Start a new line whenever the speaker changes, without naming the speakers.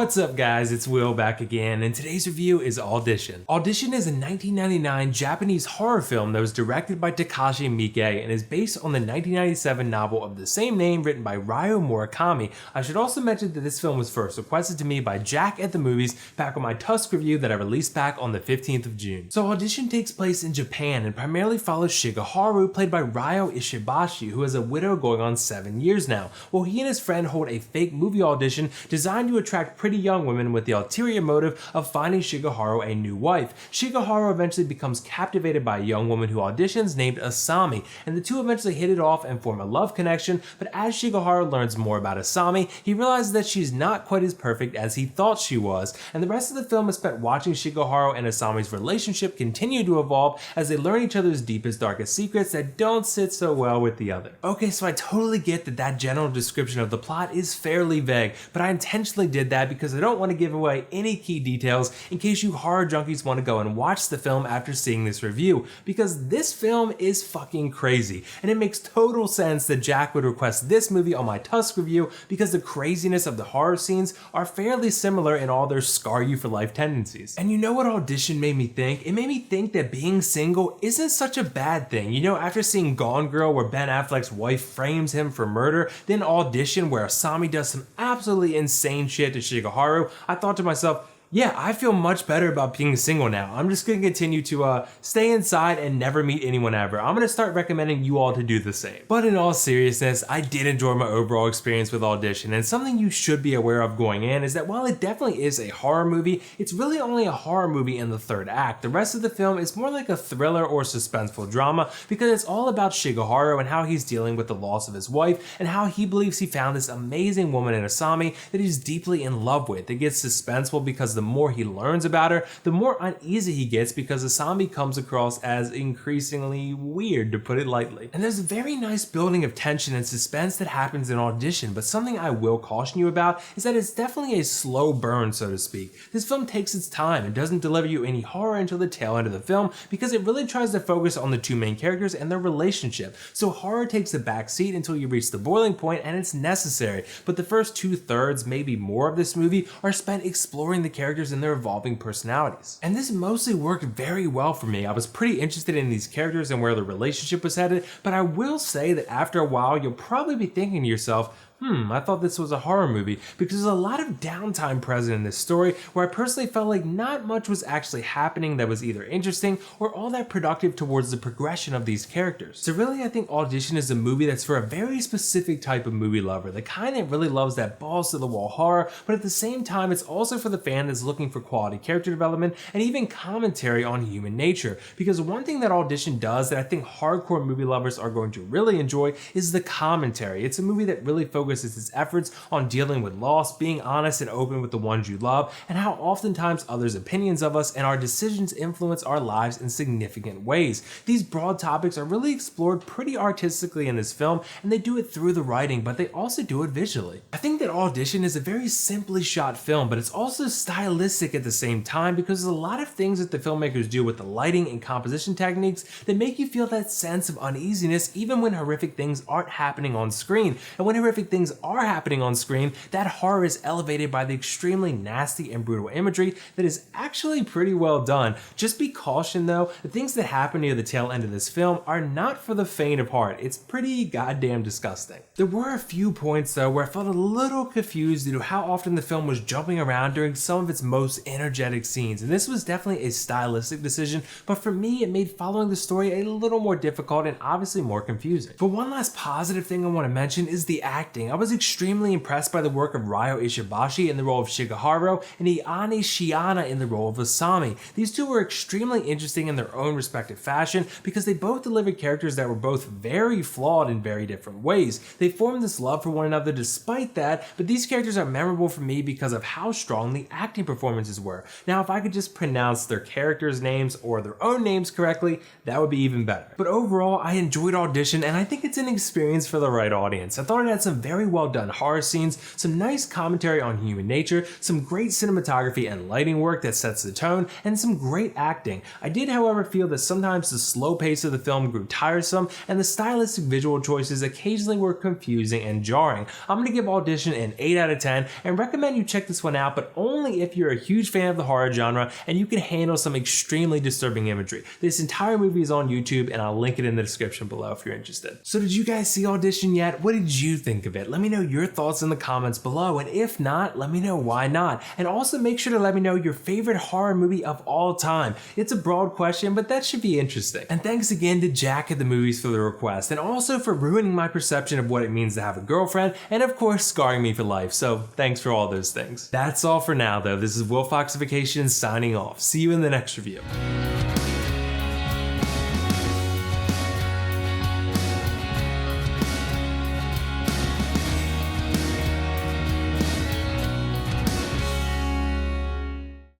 What's up guys, it's Will back again, and today's review is Audition. Audition is a 1999 Japanese horror film that was directed by Takashi Miike and is based on the 1997 novel of the same name written by Ryo Murakami. I should also mention that this film was first requested to me by Jack at the Movies back on my Tusk review that I released back on the 15th of June. So Audition takes place in Japan and primarily follows Shigeharu, played by Ryo Ishibashi, who is a widow going on 7 years now, while he and his friend hold a fake movie audition designed to attract pretty young women with the ulterior motive of finding Shigeharu a new wife. Shigeharu eventually becomes captivated by a young woman who auditions named Asami, and the two eventually hit it off and form a love connection, but as Shigeharu learns more about Asami, he realizes that she's not quite as perfect as he thought she was, and the rest of the film is spent watching Shigeharu and Asami's relationship continue to evolve as they learn each other's deepest, darkest secrets that don't sit so well with the other. Okay, so I totally get that general description of the plot is fairly vague, but I intentionally did that because I don't want to give away any key details in case you horror junkies want to go and watch the film after seeing this review, because this film is fucking crazy, and it makes total sense that Jack would request this movie on my Tusk review because the craziness of the horror scenes are fairly similar in all their scar you for life tendencies. And you know what Audition made me think? It made me think that being single isn't such a bad thing. You know, after seeing Gone Girl where Ben Affleck's wife frames him for murder, then Audition where Asami does some absolutely insane shit to Shigeharu, I thought to myself, yeah, I feel much better about being single now. I'm just gonna continue to stay inside and never meet anyone ever. I'm gonna start recommending you all to do the same. But in all seriousness, I did enjoy my overall experience with Audition, and something you should be aware of going in is that while it definitely is a horror movie, it's really only a horror movie in the third act. The rest of the film is more like a thriller or suspenseful drama because it's all about Shigeharu and how he's dealing with the loss of his wife and how he believes he found this amazing woman in Asami that he's deeply in love with. It gets suspenseful because the more he learns about her, the more uneasy he gets because Asami comes across as increasingly weird, to put it lightly. And there's a very nice building of tension and suspense that happens in Audition, but something I will caution you about is that it's definitely a slow burn, so to speak. This film takes its time and doesn't deliver you any horror until the tail end of the film because it really tries to focus on the two main characters and their relationship. So horror takes the back seat until you reach the boiling point, and it's necessary, but the first 2/3, maybe more of this movie are spent exploring the characters and their evolving personalities. And this mostly worked very well for me. I was pretty interested in these characters and where the relationship was headed, but I will say that after a while, you'll probably be thinking to yourself, I thought this was a horror movie, because there's a lot of downtime present in this story where I personally felt like not much was actually happening that was either interesting or all that productive towards the progression of these characters. So really, I think Audition is a movie that's for a very specific type of movie lover, the kind that really loves that balls to the wall horror, but at the same time, it's also for the fan that's looking for quality character development and even commentary on human nature. Because one thing that Audition does that I think hardcore movie lovers are going to really enjoy is the commentary. It's a movie that really focuses its efforts on dealing with loss, being honest and open with the ones you love, and how oftentimes others' opinions of us and our decisions influence our lives in significant ways. These broad topics are really explored pretty artistically in this film, and they do it through the writing, but they also do it visually. I think that Audition is a very simply shot film, but it's also stylistic at the same time because there's a lot of things that the filmmakers do with the lighting and composition techniques that make you feel that sense of uneasiness even when horrific things aren't happening on screen. And when horrific things are happening on screen, that horror is elevated by the extremely nasty and brutal imagery that is actually pretty well done. Just be cautioned though, the things that happen near the tail end of this film are not for the faint of heart. It's pretty goddamn disgusting. There were a few points though where I felt a little confused due to how often the film was jumping around during some of its most energetic scenes, and this was definitely a stylistic decision, but for me it made following the story a little more difficult and obviously more confusing. But one last positive thing I want to mention is the acting. I was extremely impressed by the work of Ryo Ishibashi in the role of Shigeharu and Eihi Shiina in the role of Asami. These two were extremely interesting in their own respective fashion because they both delivered characters that were both very flawed in very different ways. They formed this love for one another despite that, but these characters are memorable for me because of how strong the acting performances were. Now, if I could just pronounce their characters' names or their own names correctly, that would be even better. But overall, I enjoyed Audition, and I think it's an experience for the right audience. I thought it had some very very well done horror scenes, some nice commentary on human nature, some great cinematography and lighting work that sets the tone, and some great acting. I did, however, feel that sometimes the slow pace of the film grew tiresome and the stylistic visual choices occasionally were confusing and jarring. I'm going to give Audition an 8 out of 10 and recommend you check this one out, but only if you're a huge fan of the horror genre and you can handle some extremely disturbing imagery. This entire movie is on YouTube and I'll link it in the description below if you're interested. So did you guys see Audition yet? What did you think of it? Let me know your thoughts in the comments below, and if not, let me know why not. And also make sure to let me know your favorite horror movie of all time. It's a broad question, but that should be interesting. And thanks again to Jack at the Movies for the request, and also for ruining my perception of what it means to have a girlfriend, and of course scarring me for life, so thanks for all those things. That's all for now though. This is WillFoxification signing off. See you in the next review.